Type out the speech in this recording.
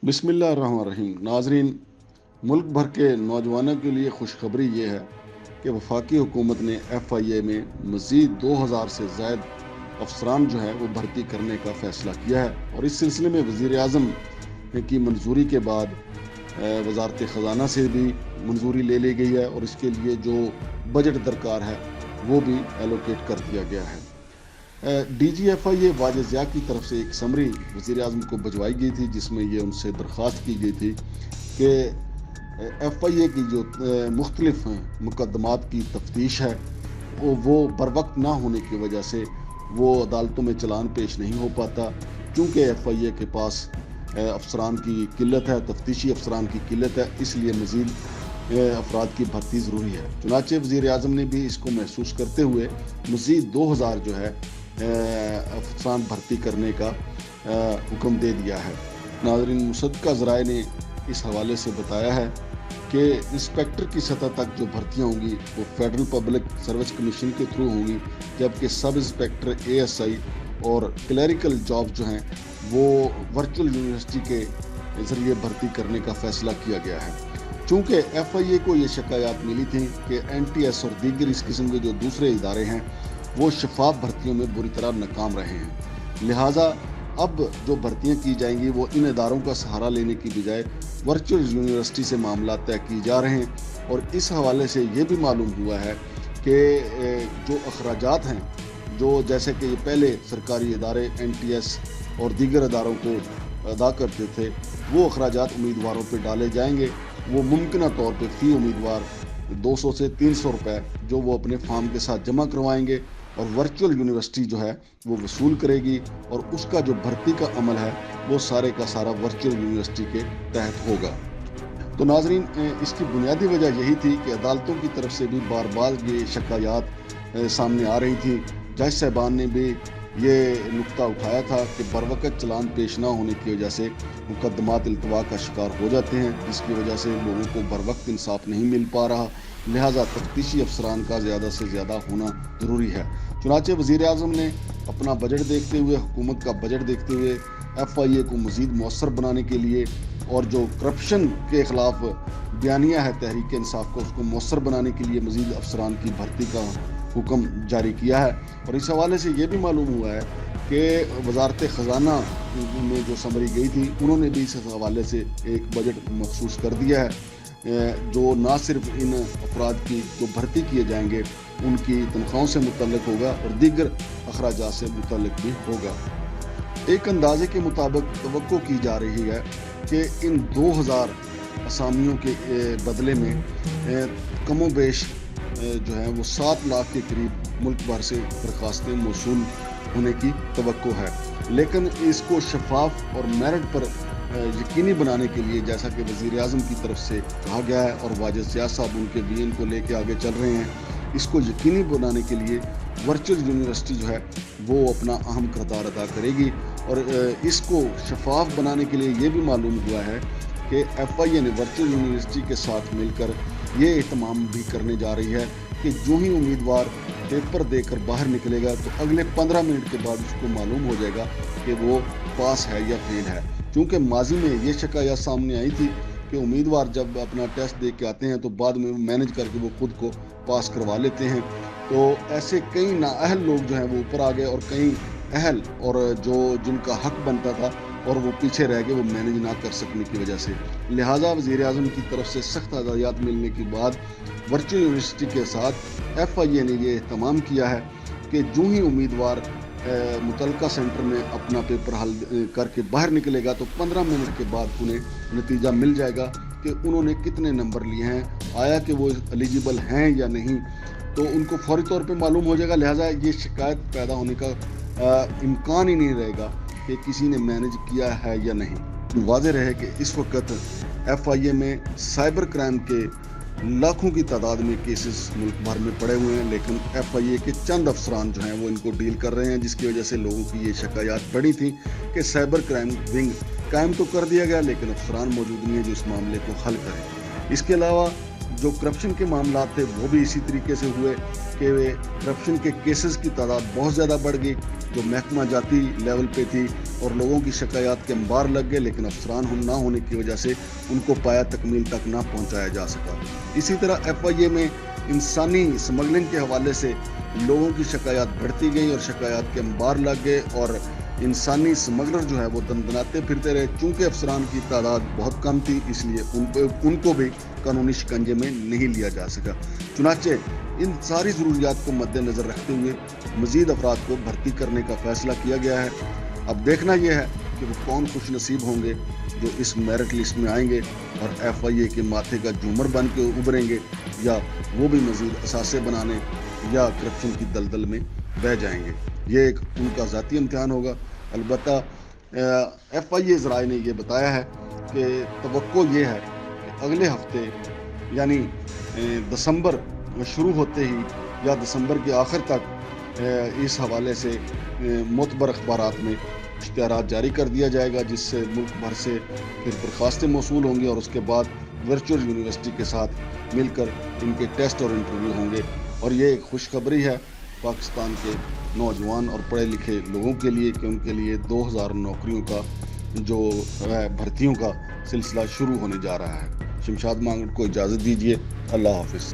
बिस्मिल्लाहिर्रहमानिर्रहीम। नाजरीन, मुल्क भर के नौजवानों के लिए खुशखबरी ये है कि वफाकी हुकूमत ने FIA में मज़ीद 2000 से ज़ायद अफसरान जो है वो भर्ती करने का फ़ैसला किया है। और इस सिलसिले में वज़ीर आज़म की मंजूरी के बाद वजारत ख़जाना से भी मंजूरी ले ली गई है और इसके लिए जो बजट दरकार है वो भी एलोकेट कर दिया गया है। DGFIA वाजिद ज़िया की तरफ से एक समरी वज़ीर आज़म को भिजवाई गई थी, जिसमें ये उनसे दरख्वास्त की गई थी कि FIA की जो मुख्तलिफ मुकदमात की तफ्तीश है वो बर वक्त ना होने की वजह से वो अदालतों में चलान पेश नहीं हो पाता, क्योंकि FIA के पास अफसरान की किल्लत है, तफ्तीशी अफसरान की किल्लत है, इसलिए मज़ीद अफराद की भर्ती ज़रूरी है। चुनाचे वज़ीर आज़म ने भी इसको महसूस करते हुए मज़ीद 2000 जो है अफसरान भर्ती करने का हुक्म दे दिया है। नाज़रीन, मुसद्दक़ा ज़राए ने इस हवाले से बताया है कि इंस्पेक्टर की सतह तक जो भर्तियाँ होंगी वो फेडरल पब्लिक सर्विस कमीशन के थ्रू होंगी, जबकि सब इंस्पेक्टर ASI और क्लरिकल जॉब जो हैं वो वर्चुअल यूनिवर्सिटी के ज़रिए भर्ती करने का फ़ैसला किया गया है। चूँकि FIA को ये शिकायत मिली थी कि NTS और दीगर इस किस्म के जो दूसरे इदारे हैं वो शफाफ भर्तियों में बुरी तरह नाकाम रहे हैं, लिहाजा अब जो भर्तियां की जाएंगी वो इन इदारों का सहारा लेने की बजाय वर्चुअल यूनिवर्सिटी से मामला तय किए जा रहे हैं। और इस हवाले से ये भी मालूम हुआ है कि जो अखराजात हैं, जो जैसे कि पहले सरकारी इदारे NTS और दीगर इदारों को अदा करते थे, वो अखराजात उम्मीदवारों पर डाले जाएंगे। वो मुमकिन तौर पर फ़ी उम्मीदवार 200 से 300 रुपये जो वो अपने फॉर्म के साथ जमा करवाएंगे और वर्चुअल यूनिवर्सिटी जो है वो वसूल करेगी, और उसका जो भर्ती का अमल है वो सारे का सारा वर्चुअल यूनिवर्सिटी के तहत होगा। तो नाजरीन, इसकी बुनियादी वजह यही थी कि अदालतों की तरफ से भी बार बार ये शिकायत सामने आ रही थी। जज साहबान ने भी ये नुक्ता उठाया था कि बरवकत चलान पेश ना होने की वजह से मुकदमात इल्तवा का शिकार हो जाते हैं, जिसकी वजह से लोगों को बरवक्त इंसाफ नहीं मिल पा रहा, लिहाजा तफ्तीशी अफसरान का ज़्यादा से ज़्यादा होना ज़रूरी है। चुनाचे वज़ीर आज़म ने अपना बजट देखते हुए, हुकूमत का बजट देखते हुए FIA को मज़ीद मौसर बनाने के लिए और जो करप्शन के ख़िलाफ़ बयानिया है तहरीक इंसाफ को, उसको मौसर बनाने के लिए मज़ीद अफसरान की भर्ती का हुक्म जारी किया है। और इस हवाले से ये भी मालूम हुआ है कि वजारत ख़जाना में जो समरी गई थी, उन्होंने भी इस हवाले से एक बजट मखसूस कर दिया है, जो ना सिर्फ इन अफराद की जो भर्ती किए जाएंगे उनकी तनख्वाहों से मुतल्लिक होगा और दीगर अखराजात से मुतल्लिक भी होगा। एक अंदाजे के मुताबिक तवक्को की जा रही है कि इन 2000 असामियों के बदले में कमो बेश जो है वो 7 लाख के करीब मुल्क भर से दरख्वास्तें मौसूल होने की तवक्को है। लेकिन इसको शफाफ और मेरिट पर यकीनी बनाने के लिए, जैसा कि वज़ीर आज़म की तरफ से कहा गया है और वाजिद ज़िया साहब उनके विजन को लेकर आगे चल रहे हैं, इसको यकीनी बनाने के लिए वर्चुअल यूनिवर्सिटी जो है वो अपना अहम किरदार अदा करेगी। और इसको शफाफ बनाने के लिए ये भी मालूम हुआ है कि FIA ने वर्चुअल यूनिवर्सिटी के साथ मिलकर ये एहतमाम भी करने जा रही है कि जो ही उम्मीदवार पेपर देकर बाहर निकलेगा तो अगले 15 मिनट के बाद उसको मालूम हो जाएगा कि वो पास है या फेल है। क्योंकि माजी में ये शिकायत सामने आई थी कि उम्मीदवार जब अपना टेस्ट दे के आते हैं तो बाद में मैनेज करके वो खुद को पास करवा लेते हैं। तो ऐसे कई नाअहल लोग जो हैं वो ऊपर आ गए और कई अहल और जो जिनका हक बनता था और वो पीछे रह गए, वो मैनेज ना कर सकने की वजह से। लिहाजा वज़ीर आज़म की तरफ से सख्त हदायत मिलने के बाद वर्चुअल यूनिवर्सिटी के साथ FIA ने ये एहतमाम किया है कि जो ही उम्मीदवार मुतलका सेंटर में अपना पेपर हल करके बाहर निकलेगा तो 15 मिनट के बाद उन्हें नतीजा मिल जाएगा कि उन्होंने कितने नंबर लिए हैं, आया कि वो एलिजिबल हैं या नहीं, तो उनको फौरी तौर पे मालूम हो जाएगा। लिहाजा ये शिकायत पैदा होने का इम्कान ही नहीं रहेगा कि किसी ने मैनेज किया है या नहीं। वाज़ेह रहे कि इस वक्त FIA में साइबर क्राइम के लाखों की तादाद में केसेस मुल्क भर में पड़े हुए हैं, लेकिन FIA के चंद अफसरान जो हैं वो इनको डील कर रहे हैं, जिसकी वजह से लोगों की ये शिकायत बढ़ी थी कि साइबर क्राइम विंग कायम तो कर दिया गया लेकिन अफसरान मौजूद नहीं है जो इस मामले को हल करें। इसके अलावा جو کرپشن کے معاملات تھے وہ بھی اسی طریقے سے ہوئے کہ کرپشن کے کیسز کی تعداد بہت زیادہ بڑھ گئی، جو محکمہ جاتی لیول پہ تھی، اور لوگوں کی شکایات کے انبار لگ گئے، لیکن افسران نہ ہونے کی وجہ سے ان کو پایا تکمیل تک نہ پہنچایا جا سکا۔ اسی طرح ایف آئی اے میں انسانی سمگلنگ کے حوالے سے لوگوں کی شکایات بڑھتی گئیں اور شکایات کے انبار لگ گئے، اور انسانی سمگلر جو ہے وہ دندناتے پھرتے رہے۔ چونکہ افسران کی تعداد بہت کم تھی، اس لیے ان کو بھی قانونی شکنجے میں نہیں لیا جا سکا۔ چنانچہ ان ساری ضروریات کو مد نظر رکھتے ہوئے مزید افراد کو بھرتی کرنے کا فیصلہ کیا گیا ہے۔ اب دیکھنا یہ ہے کہ وہ کون خوش نصیب ہوں گے جو اس میرٹ لسٹ میں آئیں گے اور ایف آئی اے کے ماتھے کا جھومر بن کے ابھریں گے، یا وہ بھی مزید اثاثے بنانے یا کرپشن کی دلدل میں بہہ جائیں گے۔ یہ ایک ان کا ذاتی امتحان ہوگا۔ البتہ ایف آئی اے ذرائع نے یہ بتایا ہے کہ توقع یہ ہے کہ اگلے ہفتے یعنی دسمبر شروع ہوتے ہی یا دسمبر کے آخر تک اس حوالے سے معتبر اخبارات میں اشتہارات جاری کر دیا جائے گا، جس سے ملک بھر سے پھر درخواستیں موصول ہوں گی، اور اس کے بعد ورچوئل یونیورسٹی کے ساتھ مل کر ان کے ٹیسٹ اور انٹرویو ہوں گے۔ اور یہ ایک خوشخبری ہے پاکستان کے نوجوان اور پڑھے لکھے لوگوں کے لیے کہ ان کے لیے 2000 نوکریوں کا جو بھرتیوں کا سلسلہ شروع ہونے جا رہا ہے۔ شمشاد مانگٹ کو اجازت دیجیے۔ اللہ حافظ۔